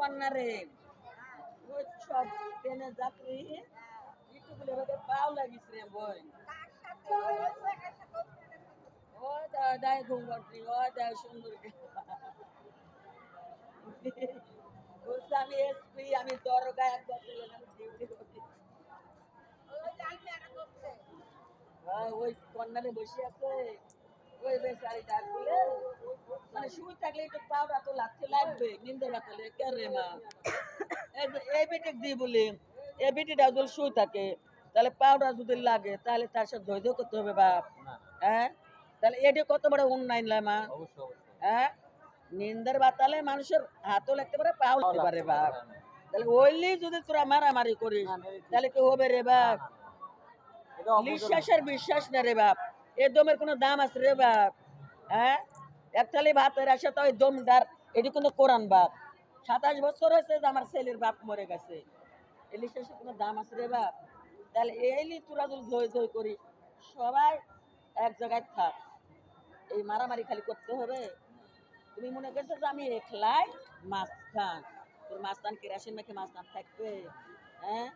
কন্যারে ওই সব ট্রেনে যাত্রী একটু বলে ওদের পাও লাগিস রে বই ও দায় ঘুমঘটি ও দায় সুন্দর বলছে আমি এসপি আমি দরগা এক বছর আমি ডিউটি করি ওই কন্যারে বসে আছে ওই বেচারি ডাক দিলে মানে শুই থাকলে একটু পাউডার তো লাগতে লাগবে নিন্দে রাখলে কে রে মা এই বেটে দিই বলি এই বেটিটা যদি শুই থাকে তাহলে পাউডার যদি লাগে তাহলে তার সাথে ধৈর্য করতে হবে বাপ হ্যাঁ তাহলে এটা কত বড় অন্যায় নয় মা হ্যাঁ নিন্দার বাতালে মানুষের হাতও লাগতে পারে পাও লাগতে পারে বাপ তাহলে ওইলি যদি তোরা মারামারি করিস তাহলে কি হবে রে বাপ বিশ্বাসের বিশ্বাস না রে বাপ এ দমের কোনো দাম আছে রে বাপ হ্যাঁ একটালি ভাতের আসে তো ওই দমদার এটি কিন্তু কোরআন বাপ 27 বছর হয়েছে যে আমার ছেলের বাপ মরে গেছে এই বিশ্বাসের কোনো দাম আছে রে বাপ তাহলে এইলি তোরা যদি ধৈ ধৈ করি সবাই এক জায়গায় থাক এই মারামারি খালি করতে হবে তুমি মনে করছো যে আমি একলাই মাস্তান তোর মাস্তান কেরাসিন মেখে মাস্তান থাকবে হ্যাঁ